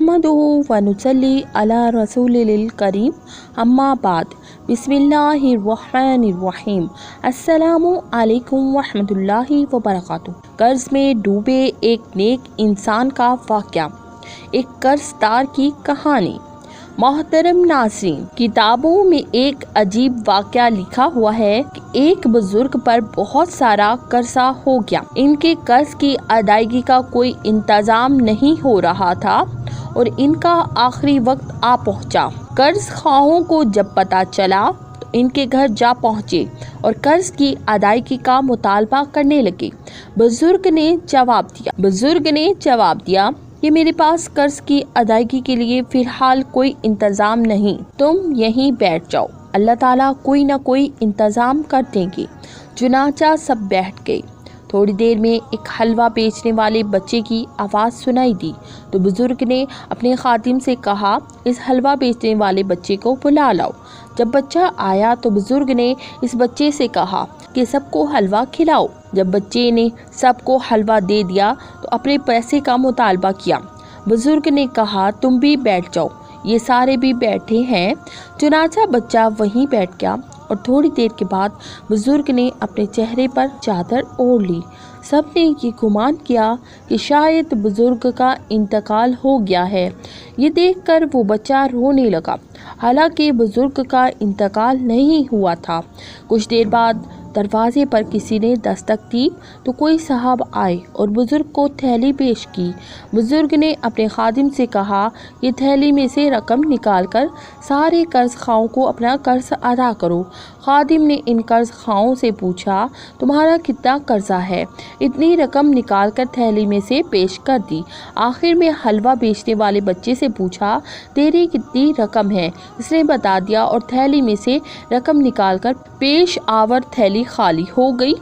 नहमदुहु व नुसल्ली अला रसूलिल करीम अम्मा बाद बिस्मिल्लाहिर्रहमानिर्रहीम अस्सलामु अलैकुम वरहमतुल्लाहि व बरकातुहू। कर्ज में डूबे एक नेक इंसान का वाक़या, एक कर्जदार की कहानी। मोहतरम नाज़रीन, किताबों में एक अजीब वाक़या लिखा हुआ है कि एक बुजुर्ग पर बहुत सारा कर्जा हो गया। इनके कर्ज की अदायगी का कोई इंतजाम नहीं हो रहा था और इनका आखिरी वक्त आ पहुंचा। कर्ज ख्वाहों को जब पता चला तो इनके घर जा पहुंचे और कर्ज की अदायगी का मुतालबा करने लगे। बुजुर्ग ने जवाब दिया कि मेरे पास कर्ज की अदायगी के लिए फिलहाल कोई इंतजाम नहीं, तुम यहीं बैठ जाओ, अल्लाह ताला कोई ना कोई इंतजाम कर देंगे। चुनाचा सब बैठ गए। थोड़ी देर में एक हलवा बेचने वाले बच्चे की आवाज़ सुनाई दी तो बुजुर्ग ने अपने खादिम से कहा, इस हलवा बेचने वाले बच्चे को बुला लाओ। जब बच्चा आया तो बुजुर्ग ने इस बच्चे से कहा कि सबको हलवा खिलाओ। जब बच्चे ने सबको हलवा दे दिया तो अपने पैसे का मुतालबा किया। बुजुर्ग ने कहा, तुम भी बैठ जाओ, ये सारे भी बैठे हैं। चुनाचा बच्चा वहीं बैठ गया और थोड़ी देर के बाद बुजुर्ग ने अपने चेहरे पर चादर ओढ़ ली। सब ने ये गुमान किया कि शायद बुजुर्ग का इंतकाल हो गया है। ये देखकर वो बच्चा रोने लगा। हालांकि बुजुर्ग का इंतकाल नहीं हुआ था। कुछ देर बाद दरवाजे पर किसी ने दस्तक दी तो कोई साहब आए और बुजुर्ग को थैली पेश की। बुजुर्ग ने अपने खादिम से कहा कि थैली में से रकम निकालकर सारे कर्ज खाओं को अपना कर्ज अदा करो। खादिम ने इन कर्ज खाओं से पूछा, तुम्हारा कितना कर्जा है? इतनी रकम निकालकर थैली में से पेश कर दी। आखिर में हलवा बेचने वाले बच्चे से पूछा, तेरी कितनी रकम है? इसने बता दिया और थैली में से रकम निकालकर पेश आवर थैली खाली हो गई।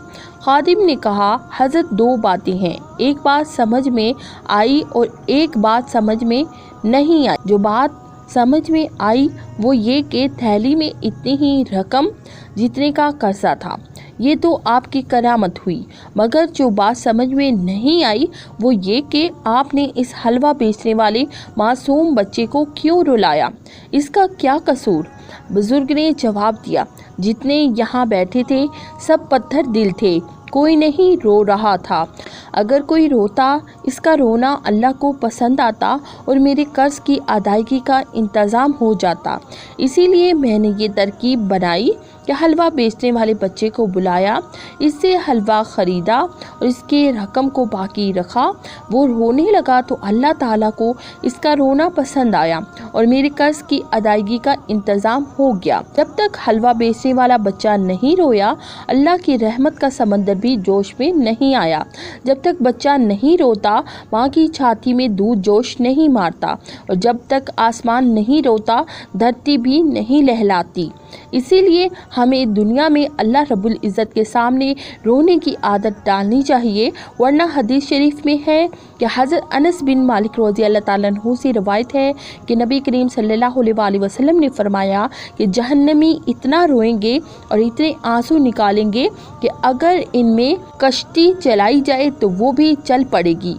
खादिम ने कहा, हज़रत दो बातें हैं, एक बात समझ में आई और एक बात समझ में नहीं आई। जो बात समझ में आई वो ये कि थैली में इतनी ही रकम जितने का कर्जा था, ये तो आपकी करामत हुई। मगर जो बात समझ में नहीं आई वो ये कि आपने इस हलवा बेचने वाले मासूम बच्चे को क्यों रुलाया, इसका क्या कसूर? बुजुर्ग ने जवाब दिया, जितने यहाँ बैठे थे सब पत्थर दिल थे, कोई नहीं रो रहा था। अगर कोई रोता इसका रोना अल्लाह को पसंद आता और मेरे कर्ज की अदायगी का इंतज़ाम हो जाता। इसीलिए मैंने ये तरकीब बनाई कि हलवा बेचने वाले बच्चे को बुलाया, इससे हलवा ख़रीदा और इसके रकम को बाकी रखा। वो रोने लगा तो अल्लाह ताला को इसका रोना पसंद आया और मेरे कर्ज की अदायगी का इंतज़ाम हो गया। जब तक हलवा बेचने वाला बच्चा नहीं रोया, अल्लाह की रहमत का समंदर भी जोश में नहीं आया। जब तक बच्चा नहीं रोता, माँ की छाती में दूध जोश नहीं मारता और जब तक आसमान नहीं रोता, धरती भी नहीं लहलाती। इसीलिए हमें दुनिया में अल्लाह रब्बुल इज़्ज़त के सामने रोने की आदत डालनी चाहिए, वरना हदीस शरीफ में है कि हज़रत अनस बिन मालिक रज़ी अल्लाह ताला अन्हु से रवायत है कि नबी करीम सल्लल्लाहु अलैहि वसल्लम ने फरमाया कि जहन्नमी इतना रोएंगे और इतने आंसू निकालेंगे कि अगर इनमें कश्ती चलाई जाए तो वो भी चल पड़ेगी।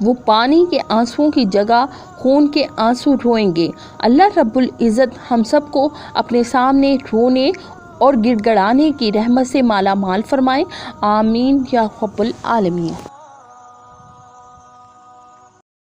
वो पानी के आंसुओं की जगह खून के आंसू रोएंगे। अल्लाह रब्बुल इज़्ज़त हम सबको अपने सामने रोने और गिड़गड़ाने की रहमत से माला माल फरमाए। आमीन या रब्बुल आलमीन।